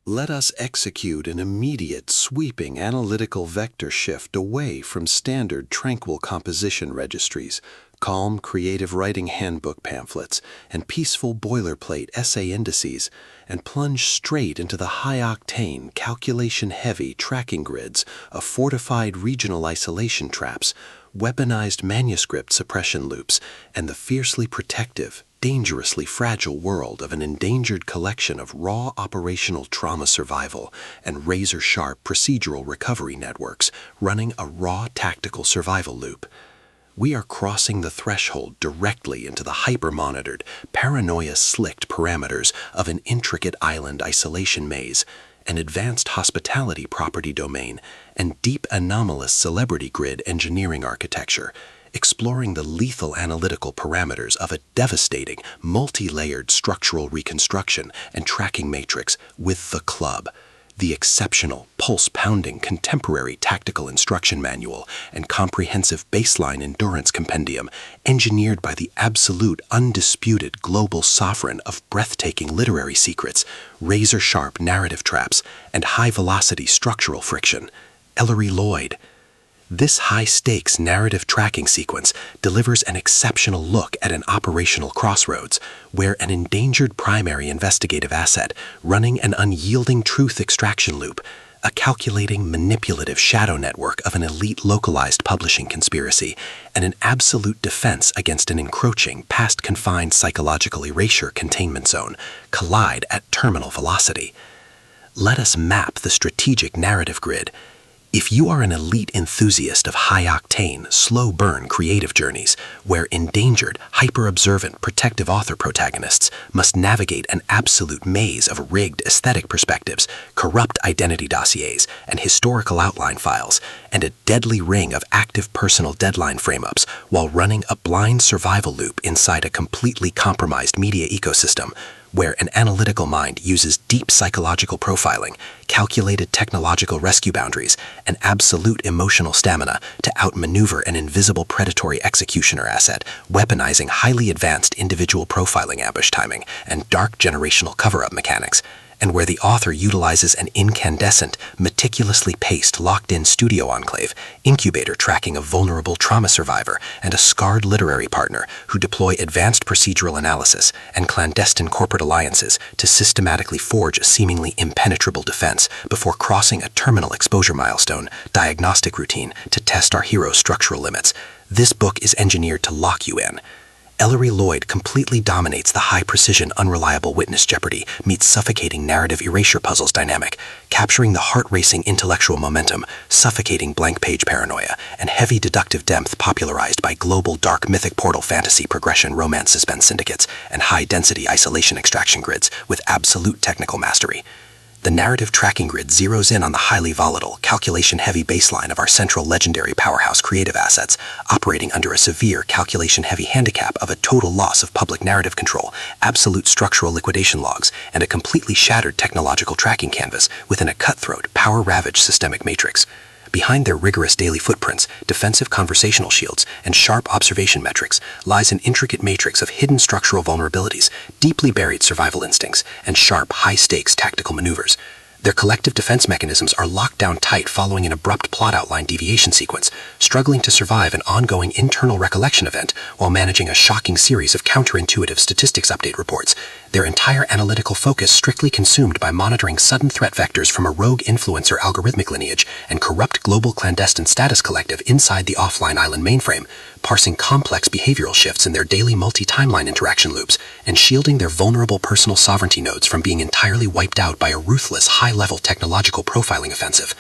Let us execute an immediate, sweeping analytical vector shift away from standard tranquil composition registries, calm creative writing handbook pamphlets, and peaceful boilerplate essay indices, and plunge straight into the high-octane, calculation-heavy tracking grids of fortified regional isolation traps, weaponized manuscript suppression loops, and the fiercely protective, dangerously fragile world of an endangered collection of raw operational trauma survival and razor-sharp procedural recovery networks running a raw tactical survival loop. We are crossing the threshold directly into the hyper-monitored, paranoia-slicked parameters of an intricate island isolation maze, an advanced hospitality property domain, and deep anomalous celebrity grid engineering architecture, exploring the lethal analytical parameters of a devastating, multi-layered structural reconstruction and tracking matrix with the Club, the exceptional, pulse-pounding contemporary tactical instruction manual and comprehensive baseline endurance compendium engineered by the absolute, undisputed global sovereign of breathtaking literary secrets, razor-sharp narrative traps, and high-velocity structural friction, Ellery Lloyd. This high-stakes narrative tracking sequence delivers an exceptional look at an operational crossroads where an endangered primary investigative asset running an unyielding truth extraction loop, a calculating manipulative shadow network of an elite localized publishing conspiracy, and an absolute defense against an encroaching, past-confined psychological erasure containment zone collide at terminal velocity. Let us map the strategic narrative grid. If you are an elite enthusiast of high-octane, slow-burn creative journeys, where endangered, hyper-observant, protective author protagonists must navigate an absolute maze of rigged aesthetic perspectives, corrupt identity dossiers, and historical outline files, and a deadly ring of active personal deadline frame-ups while running a blind survival loop inside a completely compromised media ecosystem, where an analytical mind uses deep psychological profiling, calculated technological rescue boundaries, and absolute emotional stamina to outmaneuver an invisible predatory executioner asset, weaponizing highly advanced individual profiling ambush timing and dark generational cover-up mechanics, and where the author utilizes an incandescent, meticulously paced, locked-in studio enclave, incubator tracking a vulnerable trauma survivor, and a scarred literary partner who deploy advanced procedural analysis and clandestine corporate alliances to systematically forge a seemingly impenetrable defense before crossing a terminal exposure milestone, diagnostic routine to test our hero's structural limits. This book is engineered to lock you in. Ellery Lloyd completely dominates the high-precision, unreliable witness jeopardy meets suffocating narrative erasure puzzles dynamic, capturing the heart-racing intellectual momentum, suffocating blank-page paranoia, and heavy deductive depth popularized by global dark mythic portal fantasy progression romance suspense syndicates and high-density isolation extraction grids with absolute technical mastery. The narrative tracking grid zeroes in on the highly volatile, calculation-heavy baseline of our central legendary powerhouse creative assets, operating under a severe calculation-heavy handicap of a total loss of public narrative control, absolute structural liquidation logs, and a completely shattered technological tracking canvas within a cutthroat, power-ravaged systemic matrix. Behind their rigorous daily footprints, defensive conversational shields, and sharp observation metrics lies an intricate matrix of hidden structural vulnerabilities, deeply buried survival instincts, and sharp, high-stakes tactical maneuvers. Their collective defense mechanisms are locked down tight following an abrupt plot outline deviation sequence, struggling to survive an ongoing internal recollection event while managing a shocking series of counterintuitive statistics update reports, their entire analytical focus strictly consumed by monitoring sudden threat vectors from a rogue influencer algorithmic lineage and corrupt global clandestine status collective inside the offline island mainframe, parsing complex behavioral shifts in their daily multi-timeline interaction loops, and shielding their vulnerable personal sovereignty nodes from being entirely wiped out by a ruthless, high-level technological profiling offensive.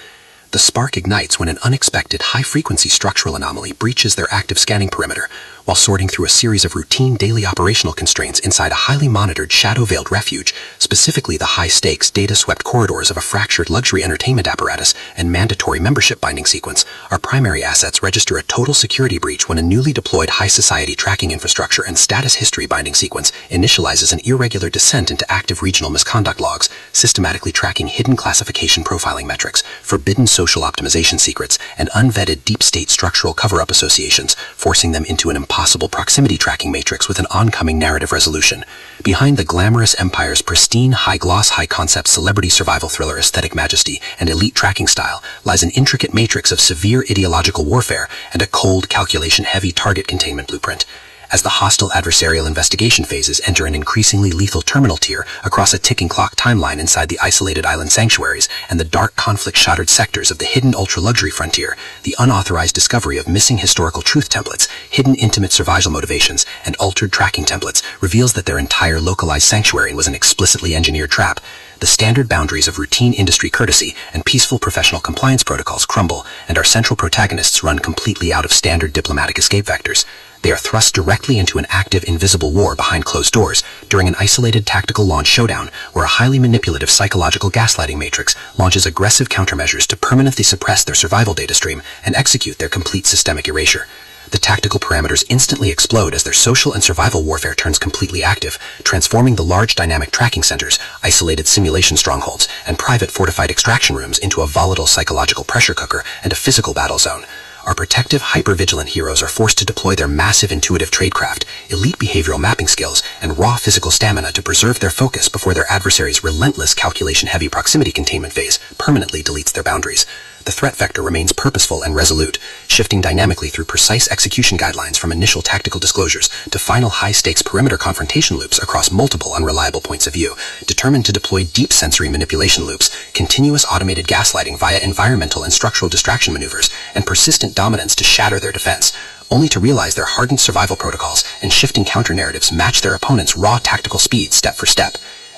The spark ignites when an unexpected high-frequency structural anomaly breaches their active scanning perimeter, while sorting through a series of routine daily operational constraints inside a highly monitored shadow-veiled refuge, specifically the high-stakes, data-swept corridors of a fractured luxury entertainment apparatus and mandatory membership binding sequence. Our primary assets register a total security breach when a newly deployed high-society tracking infrastructure and status history binding sequence initializes an irregular descent into active regional misconduct logs, systematically tracking hidden classification profiling metrics, forbidden social optimization secrets, and unvetted deep-state structural cover-up associations, forcing them into an impossible proximity tracking matrix with an oncoming narrative resolution. Behind the glamorous empire's pristine, high-gloss, high-concept celebrity survival thriller aesthetic majesty and elite tracking style lies an intricate matrix of severe ideological warfare and a cold, calculation-heavy target containment blueprint. As the hostile adversarial investigation phases enter an increasingly lethal terminal tier across a ticking clock timeline inside the isolated island sanctuaries and the dark conflict-shattered sectors of the hidden ultra-luxury frontier, the unauthorized discovery of missing historical truth templates, hidden intimate survival motivations, and altered tracking templates reveals that their entire localized sanctuary was an explicitly engineered trap. The standard boundaries of routine industry courtesy and peaceful professional compliance protocols crumble, and our central protagonists run completely out of standard diplomatic escape vectors. They are thrust directly into an active, invisible war behind closed doors during an isolated tactical launch showdown where a highly manipulative psychological gaslighting matrix launches aggressive countermeasures to permanently suppress their survival data stream and execute their complete systemic erasure. The tactical parameters instantly explode as their social and survival warfare turns completely active, transforming the large dynamic tracking centers, isolated simulation strongholds, and private fortified extraction rooms into a volatile psychological pressure cooker and a physical battle zone. Our protective, hyper-vigilant heroes are forced to deploy their massive intuitive tradecraft, elite behavioral mapping skills, and raw physical stamina to preserve their focus before their adversary's relentless calculation-heavy proximity containment phase permanently deletes their boundaries. The threat vector remains purposeful and resolute, shifting dynamically through precise execution guidelines from initial tactical disclosures to final high-stakes perimeter confrontation loops across multiple unreliable points of view, determined to deploy deep sensory manipulation loops, continuous automated gaslighting via environmental and structural distraction maneuvers, and persistent dominance to shatter their defense, only to realize their hardened survival protocols and shifting counter-narratives match their opponent's raw tactical speed step for step.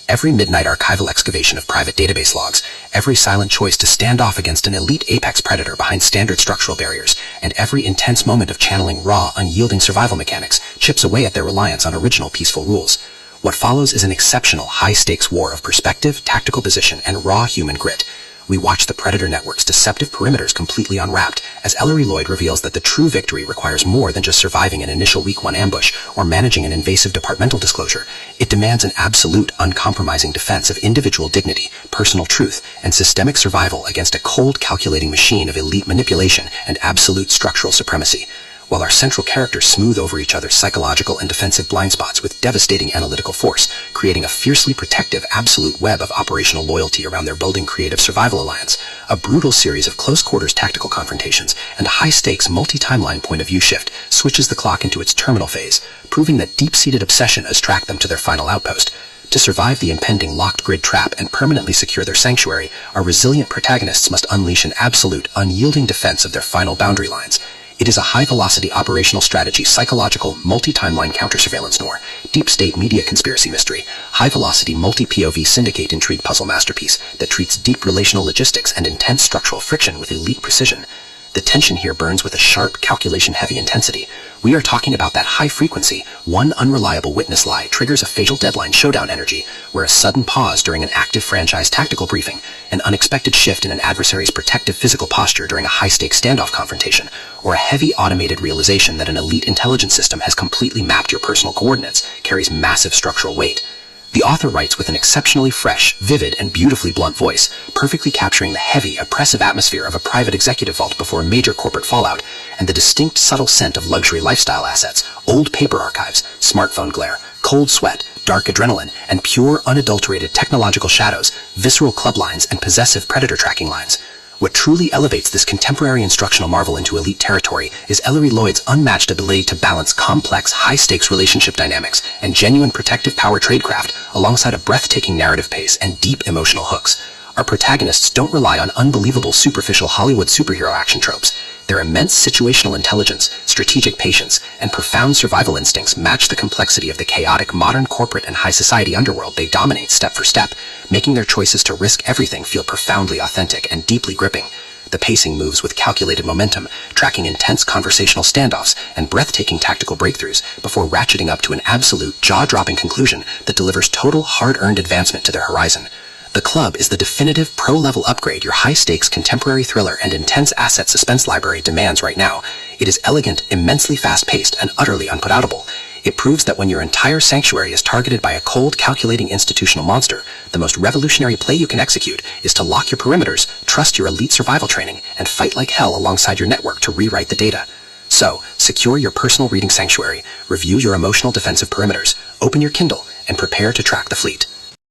Every midnight archival excavation of private database logs, every silent choice to stand off against an elite apex predator behind standard structural barriers, and every intense moment of channeling raw, unyielding survival mechanics chips away at their reliance on original peaceful rules. What follows is an exceptional, high-stakes war of perspective, tactical position, and raw human grit. We watch the Predator Network's deceptive perimeters completely unwrapped as Ellery Lloyd reveals that the true victory requires more than just surviving an initial week 1 ambush or managing an invasive departmental disclosure. It demands an absolute, uncompromising defense of individual dignity, personal truth, and systemic survival against a cold, calculating machine of elite manipulation and absolute structural supremacy. While our central characters smooth over each other's psychological and defensive blind spots with devastating analytical force, creating a fiercely protective absolute web of operational loyalty around their building creative survival alliance, a brutal series of close-quarters tactical confrontations, and a high-stakes multi-timeline point-of-view shift switches the clock into its terminal phase, proving that deep-seated obsession has tracked them to their final outpost. To survive the impending locked grid trap and permanently secure their sanctuary, our resilient protagonists must unleash an absolute, unyielding defense of their final boundary lines. It is a high-velocity operational strategy, psychological, multi-timeline counter-surveillance noir, deep-state media conspiracy mystery, high-velocity multi-POV syndicate intrigue puzzle masterpiece that treats deep relational logistics and intense structural friction with elite precision. The tension here burns with a sharp, calculation-heavy intensity. We are talking about that high-frequency, one unreliable witness lie triggers a fatal deadline showdown energy, where a sudden pause during an active franchise tactical briefing, an unexpected shift in an adversary's protective physical posture during a high-stakes standoff confrontation, or a heavy automated realization that an elite intelligence system has completely mapped your personal coordinates carries massive structural weight. The author writes with an exceptionally fresh, vivid, and beautifully blunt voice, perfectly capturing the heavy, oppressive atmosphere of a private executive vault before a major corporate fallout, and the distinct, subtle scent of luxury lifestyle assets, old paper archives, smartphone glare, cold sweat, dark adrenaline, and pure, unadulterated technological shadows, visceral club lines, and possessive predator tracking lines. What truly elevates this contemporary instructional marvel into elite territory is Ellery Lloyd's unmatched ability to balance complex, high-stakes relationship dynamics and genuine protective power tradecraft alongside a breathtaking narrative pace and deep emotional hooks. Our protagonists don't rely on unbelievable superficial Hollywood superhero action tropes. Their immense situational intelligence, strategic patience, and profound survival instincts match the complexity of the chaotic modern corporate and high society underworld they dominate step for step, making their choices to risk everything feel profoundly authentic and deeply gripping. The pacing moves with calculated momentum, tracking intense conversational standoffs and breathtaking tactical breakthroughs before ratcheting up to an absolute, jaw-dropping conclusion that delivers total, hard-earned advancement to their horizon. The Club is the definitive pro-level upgrade your high-stakes contemporary thriller and intense asset suspense library demands right now. It is elegant, immensely fast-paced, and utterly unputoutable. It proves that when your entire sanctuary is targeted by a cold, calculating institutional monster, the most revolutionary play you can execute is to lock your perimeters, trust your elite survival training, and fight like hell alongside your network to rewrite the data. So, secure your personal reading sanctuary, review your emotional defensive perimeters, open your Kindle, and prepare to track the fleet.